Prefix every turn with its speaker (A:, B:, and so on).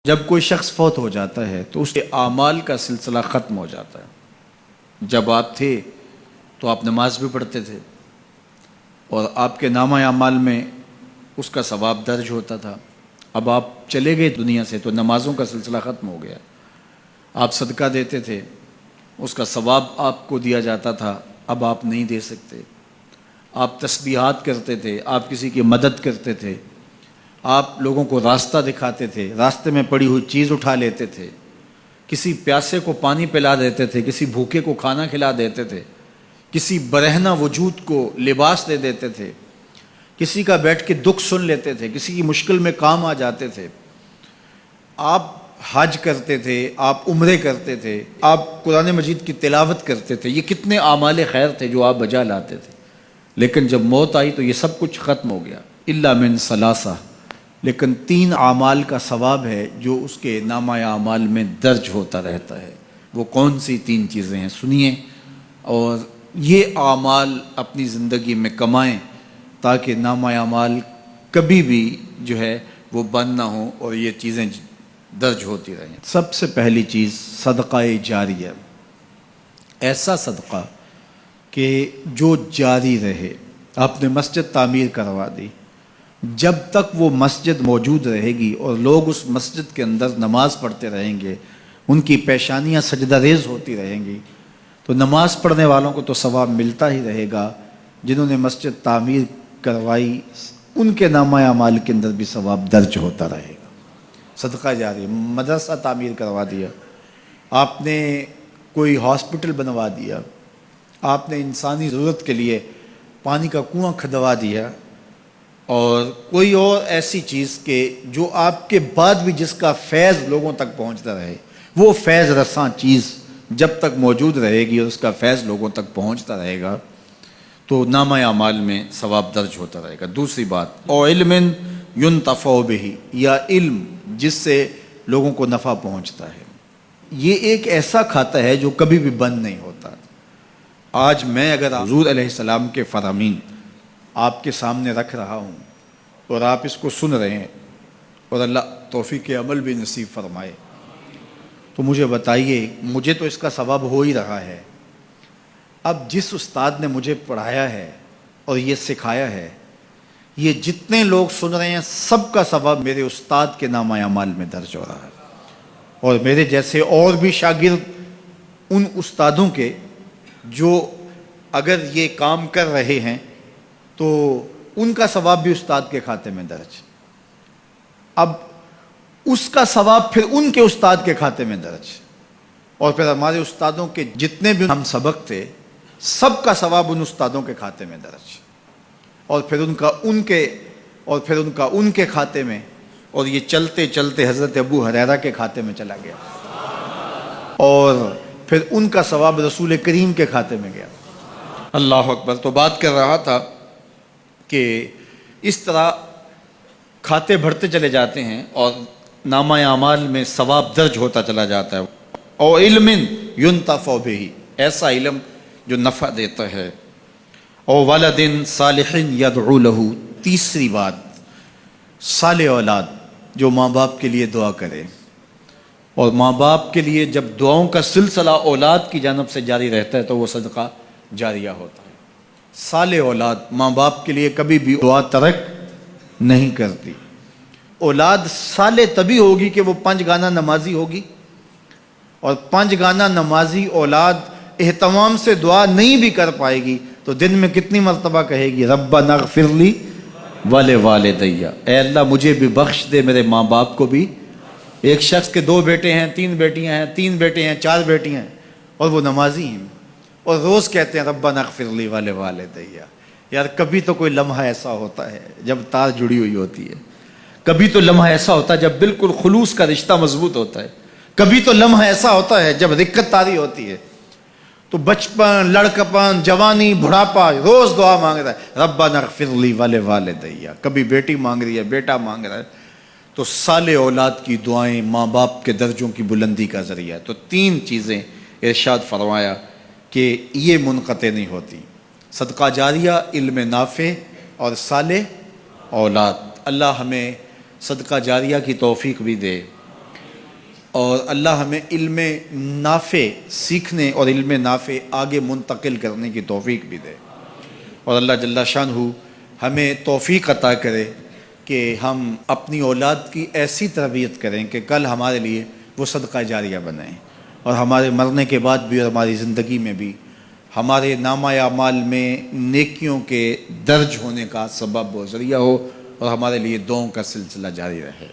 A: جب کوئی شخص فوت ہو جاتا ہے تو اس کے اعمال کا سلسلہ ختم ہو جاتا ہے۔ جب آپ تھے تو آپ نماز بھی پڑھتے تھے اور آپ کے نامہ اعمال میں اس کا ثواب درج ہوتا تھا۔ اب آپ چلے گئے دنیا سے تو نمازوں کا سلسلہ ختم ہو گیا۔ آپ صدقہ دیتے تھے، اس کا ثواب آپ کو دیا جاتا تھا، اب آپ نہیں دے سکتے۔ آپ تسبیحات کرتے تھے، آپ کسی کی مدد کرتے تھے، آپ لوگوں کو راستہ دکھاتے تھے، راستے میں پڑی ہوئی چیز اٹھا لیتے تھے، کسی پیاسے کو پانی پلا دیتے تھے، کسی بھوکے کو کھانا کھلا دیتے تھے، کسی برہنہ وجود کو لباس دے دیتے تھے، کسی کا بیٹھ کے دکھ سن لیتے تھے، کسی کی مشکل میں کام آ جاتے تھے۔ آپ حج کرتے تھے، آپ عمرے کرتے تھے، آپ قرآن مجید کی تلاوت کرتے تھے۔ یہ کتنے اعمال خیر تھے جو آپ بجا لاتے تھے، لیکن جب موت آئی تو یہ سب کچھ ختم ہو گیا۔ الا من ثلاثہ، لیکن 3 اعمال کا ثواب ہے جو اس کے نامہ اعمال میں درج ہوتا رہتا ہے۔ وہ کون سی 3 چیزیں ہیں سنیے، اور یہ اعمال اپنی زندگی میں کمائیں تاکہ نامہ اعمال کبھی بھی جو ہے وہ بند نہ ہوں اور یہ چیزیں درج ہوتی رہیں۔ سب سے پہلی چیز صدقہ جاریہ، ایسا صدقہ کہ جو جاری رہے۔ آپ نے مسجد تعمیر کروا دی، جب تک وہ مسجد موجود رہے گی اور لوگ اس مسجد کے اندر نماز پڑھتے رہیں گے، ان کی پیشانیاں سجدہ ریز ہوتی رہیں گی، تو نماز پڑھنے والوں کو تو ثواب ملتا ہی رہے گا، جنہوں نے مسجد تعمیر کروائی ان کے نامہ اعمال کے اندر بھی ثواب درج ہوتا رہے گا۔ صدقہ جاری، مدرسہ تعمیر کروا دیا، آپ نے کوئی ہاسپٹل بنوا دیا، آپ نے انسانی ضرورت کے لیے پانی کا کنواں کھدوا دیا، اور کوئی اور ایسی چیز کہ جو آپ کے بعد بھی جس کا فیض لوگوں تک پہنچتا رہے، وہ فیض رساں چیز جب تک موجود رہے گی اور اس کا فیض لوگوں تک پہنچتا رہے گا تو نامہ اعمال میں ثواب درج ہوتا رہے گا۔ دوسری بات، او علم ينتفع بہ، یا علم جس سے لوگوں کو نفع پہنچتا ہے۔ یہ ایک ایسا کھاتا ہے جو کبھی بھی بند نہیں ہوتا۔ آج میں اگر حضور علیہ السلام کے فرامین آپ کے سامنے رکھ رہا ہوں اور آپ اس کو سن رہے ہیں، اور اللہ توفیق عمل بھی نصیب فرمائے، تو مجھے بتائیے، مجھے تو اس کا ثواب ہو ہی رہا ہے۔ اب جس استاد نے مجھے پڑھایا ہے اور یہ سکھایا ہے، یہ جتنے لوگ سن رہے ہیں سب کا ثواب میرے استاد کے نامہ اعمال میں درج ہو رہا ہے، اور میرے جیسے اور بھی شاگرد ان استادوں کے جو اگر یہ کام کر رہے ہیں تو ان کا ثواب بھی استاد کے کھاتے میں درج۔ اب اس کا ثواب پھر ان کے استاد کے کھاتے میں درج، اور پھر ہمارے استادوں کے جتنے بھی ہم سبق تھے سب کا ثواب ان استادوں کے کھاتے میں درج، اور پھر ان کا ان کے کھاتے میں، اور یہ چلتے چلتے حضرت ابو ہریرہ کے کھاتے میں چلا گیا، اور پھر ان کا ثواب رسول کریم کے کھاتے میں گیا۔ اللہ اکبر۔ تو بات کر رہا تھا کہ اس طرح کھاتے بڑھتے چلے جاتے ہیں اور نامہ اعمال میں ثواب درج ہوتا چلا جاتا ہے۔ او علم ينتفع بہ، ایسا علم جو نفع دیتا ہے۔ او ولد صالح یدعو لہ، تیسری بات صالح اولاد جو ماں باپ کے لیے دعا کرے، اور ماں باپ کے لیے جب دعاؤں کا سلسلہ اولاد کی جانب سے جاری رہتا ہے تو وہ صدقہ جاریہ ہوتا ہے۔ صالح اولاد ماں باپ کے لیے کبھی بھی دعا ترک نہیں کرتی۔ اولاد صالح تبھی ہوگی کہ وہ 5 گانا نمازی ہوگی، اور 5 گانا نمازی اولاد اہتمام سے دعا نہیں بھی کر پائے گی تو دن میں کتنی مرتبہ کہے گی ربنا اغفر لی ولوالدی، اے اللہ مجھے بھی بخش دے، میرے ماں باپ کو بھی۔ ایک شخص کے 2 بیٹے ہیں، 3 بیٹیاں ہیں، 3 بیٹے ہیں، 4 بیٹیاں ہیں، اور وہ نمازی ہیں، اور روز کہتے ہیں ربنا اغفر لی ولوالدی۔ یار کبھی تو کوئی لمحہ ایسا ہوتا ہے جب تار جڑی ہوئی ہوتی ہے، کبھی تو لمحہ ایسا ہوتا ہے جب بالکل خلوص کا رشتہ مضبوط ہوتا ہے، کبھی تو لمحہ ایسا ہوتا ہے جب رقت طاری ہوتی ہے۔ تو بچپن، لڑکپن، جوانی، بڑھاپا، روز دعا مانگ رہا ہے ربنا اغفر لی ولوالدی، کبھی بیٹی مانگ رہی ہے، بیٹا مانگ رہا ہے۔ تو صالح اولاد کی دعائیں ماں باپ کے درجوں کی بلندی کا ذریعہ ہے۔ تو 3 چیزیں ارشاد فرمایا کہ یہ منقطع نہیں ہوتی، صدقہ جاریہ، علم نافع، اور صالح اولاد۔ اللہ ہمیں صدقہ جاریہ کی توفیق بھی دے، اور اللہ ہمیں علم نافع سیکھنے اور علم نافع آگے منتقل کرنے کی توفیق بھی دے، اور اللہ جل شانہ ہمیں توفیق عطا کرے کہ ہم اپنی اولاد کی ایسی تربیت کریں کہ کل ہمارے لیے وہ صدقہ جاریہ بنیں، اور ہمارے مرنے کے بعد بھی اور ہماری زندگی میں بھی ہمارے نامہ اعمال میں نیکیوں کے درج ہونے کا سبب و ذریعہ ہو، اور ہمارے لیے دعاؤں کا سلسلہ جاری رہے۔